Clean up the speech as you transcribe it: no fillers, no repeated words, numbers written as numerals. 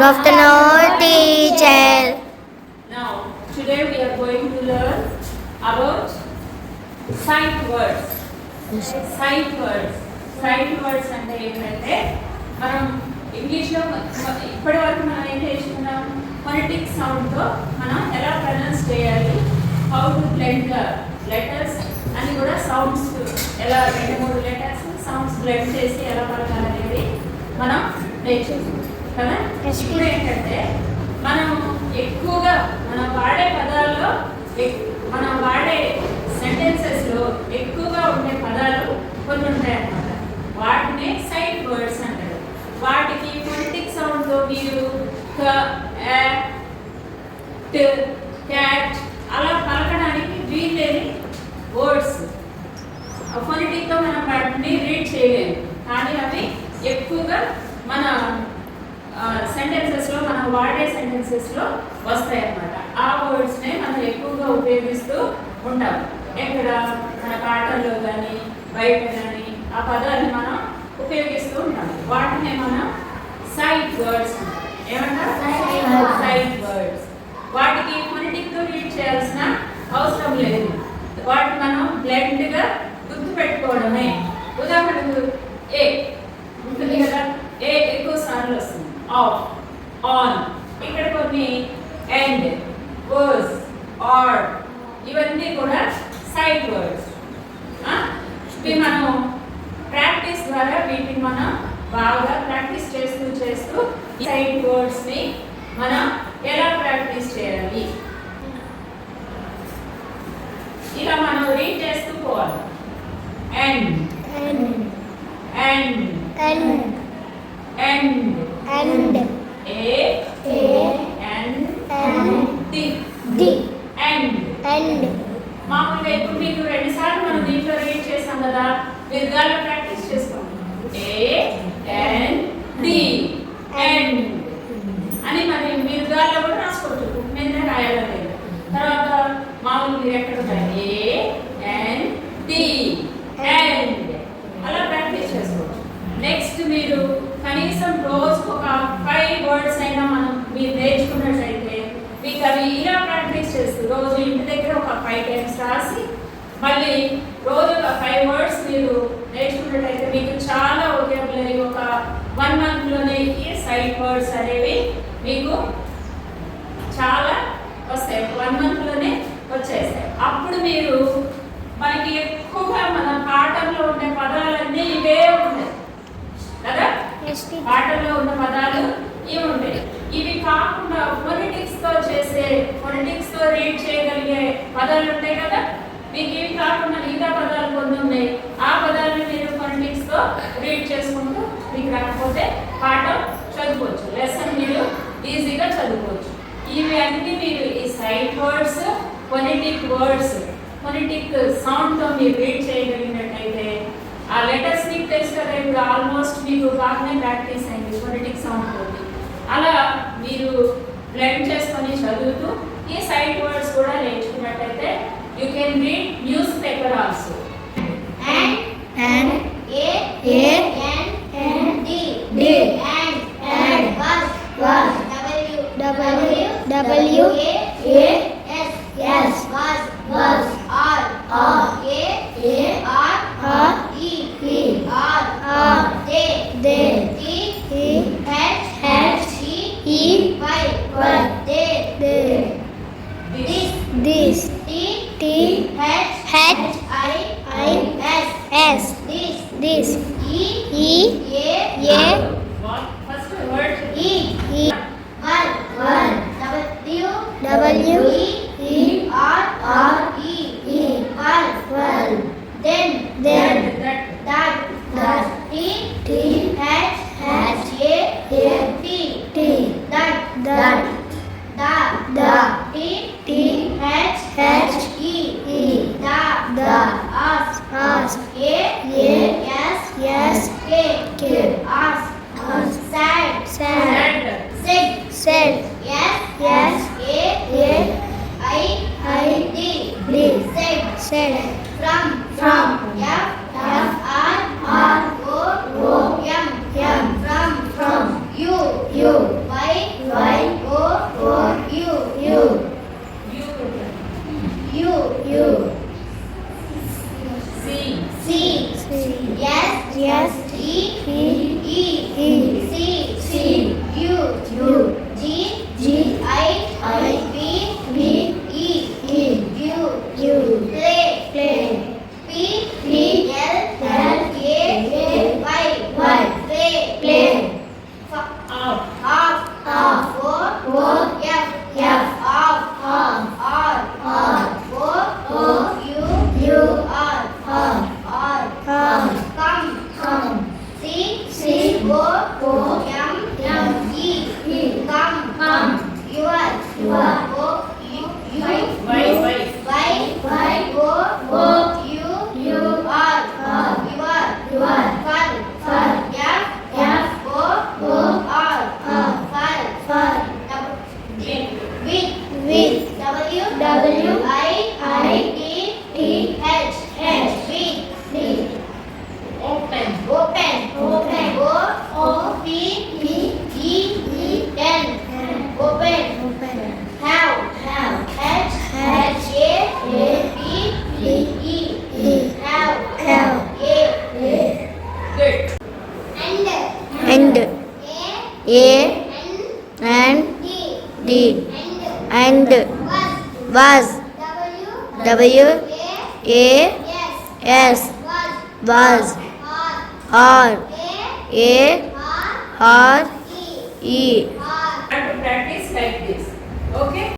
afternoon, teacher. Now, today we are going to learn about sight words. Sight words. Sight words అంటే ఏంటంటే మనం ఇంగ్లీష్లో ఇప్పటి వరకు మనం ఏం నేర్చుకున్నాం, ఫొనెటిక్ సౌండ్తో మనం ఎలా ప్రొనౌన్స్ చేయాలి, how to blend the letters అని కూడా సౌండ్స్ ఎలా 2-3 లెటర్స్ సౌండ్స్ బ్లెండ్ చేసి ఎలా పలకాలి అనేది మనం నేర్చుకున్నాం కదా. ఇప్పుడు ఏంటంటే మనం ఎక్కువగా మనం వాడే పదాల్లో మనం వాడే సెంటెన్సెస్లో ఎక్కువగా ఉండే పదాలు కొన్ని ఉంటాయన్నమాట. వాటిని సైట్ వర్డ్స్ అంటారు. వాటికి ఫొనెటిక్ సౌండ్తో మీరు క్యాట్ అలా పలకడానికి వీలేని వర్డ్స్. ఫొనెటిక్తో మనం వాటిని రీడ్ చేయలేము, కానీ అవి ఎక్కువగా మన సెంటెన్సెస్లో మనం వాడే సెంటెన్సెస్లో వస్తాయి అన్నమాట. ఆ వర్డ్స్నే మనం ఎక్కువగా ఉపయోగిస్తూ ఉంటాం. ఎక్కడ మన పాటల్లో కానీ బయట కానీ ఆ పదాన్ని మనం ఉపయోగిస్తూ ఉంటాం. వాటిని మనం సైట్ వర్డ్స్ ఏమంటారు, సైట్ వర్డ్స్. వాటికి ఫొనెటిక్తో రీడ్ చేయాల్సిన అవసరం లేదు. వాటిని మనం బ్లెండ్గా గుర్తుపెట్టుకోవడమే. ఉదాహరణకు ఏ ఉంటుంది కదా, ఏ ఎక్కువ సార్లు వస్తుంది. ఆఫ్, ఆన్, ఇక్కడ కొన్ని ఎండ్, వర్స్, ఆర్, ఇవన్నీ కూడా సైట్ వర్డ్స్. ఇవి మనం ప్రాక్టీస్ ద్వారా వీటిని మనం బాగా ప్రాక్టీస్ చేస్తూ చేస్తూ సైట్ వర్డ్స్ని మనం ఎలా ప్రాక్టీస్ చేయాలి ఇలా మనం రీడ్ చేస్తూ పోవాలి. End, end, end, end, And a n d, end. మామూలుగా ఇప్పుడు మీకు 2 సార్లు మనం దీంట్లో రీడ్ చేస్తాం కదా, మీరు దానిలో ప్రాక్టీస్ చేసుకోండి. a n d, end అని మరి మీరు దానిలో కూడా రాసుకోవచ్చు, బుక్ మీద రాయాలి. తర్వాత మామూలు మీరు ఎక్కడ ఉంటాయి, a n d, end అలా ప్రాక్టీస్ చేసుకోవచ్చు. నెక్స్ట్ మీరు కనీసం రోజుకు ఒక 5 వర్డ్స్ అయినా మీరు నేర్చుకున్నట్లయితే మీకు అవి ఇలా ప్రాక్టీస్ చేస్తూ రోజు ఇంటి దగ్గర ఒక 5 టైమ్స్ రాసి మళ్ళీ రోజు ఒక 5 వర్డ్స్ మీరు నేర్చుకున్నట్లయితే మీకు చాలా ఉపయోగపడే ఒక 1 మంత్లోనే ఈ సైట్ వర్డ్స్ అనేవి మీకు చాలా వస్తాయి. 1 మంత్లోనే వచ్చేస్తాయి. అప్పుడు మీరు మనకి ఎక్కువగా మన పాఠంలో ఉండే పదాలన్నీ ఇవే ఉంటాయి కదా, పాటల్లో ఉన్న పదాలు ఇవి ఉంటాయి. ఇవి కాకుండా ఫొనెటిక్స్తో రీడ్ చేయగలిగే పదాలు ఉంటాయి కదా, మీకు ఇవి కాకుండా మిగతా పదాలు కొన్ని ఉన్నాయి. ఆ పదాలను మీరు ఫొనెటిక్స్తో రీడ్ చేసుకుంటూ మీకు రాకపోతే పాఠం చదువుకోవచ్చు, లెసన్ మీరు ఈజీగా చదువుకోవచ్చు. ఇవి అన్ని మీరు ఈ sight words, phonetic words, phonetic సౌండ్తో మీరు రీడ్ చేయగలిగినట్లయితే ఆ లెటర్స్ మీకు తెలుసు కదా, ఇప్పుడు ఆల్మోస్ట్ మీకు బాగానే ప్రాక్టీస్ అయింది ఫొనెటిక్ సౌండ్ తోటి. అలా మీరు బ్లెండ్ చేసుకొని చదువుతూ ఈ సైట్ వర్డ్స్ కూడా నేర్చుకున్నట్టయితే you can read newspaper also. This, this, First word W, then that T, ask, said, yes, said, from, from, you, U. C. C. Yes. Yes. E. E. C. U. G. I. B. E. U. Play. P. L. A. Y. Play. Off. Off. O. F. Off. R. O. U. R. Come. C. O. M. E. Come. Your. O. U. Why? Y. O. U. R. Your. Fur. F. O. R. Fur. With. W. I. T. H. With. Open. O. P. E. N. Open. Have. H. A. B. E. Have. Good. And. A and D and was W A S was R A R E. Have to practice like this. Okay?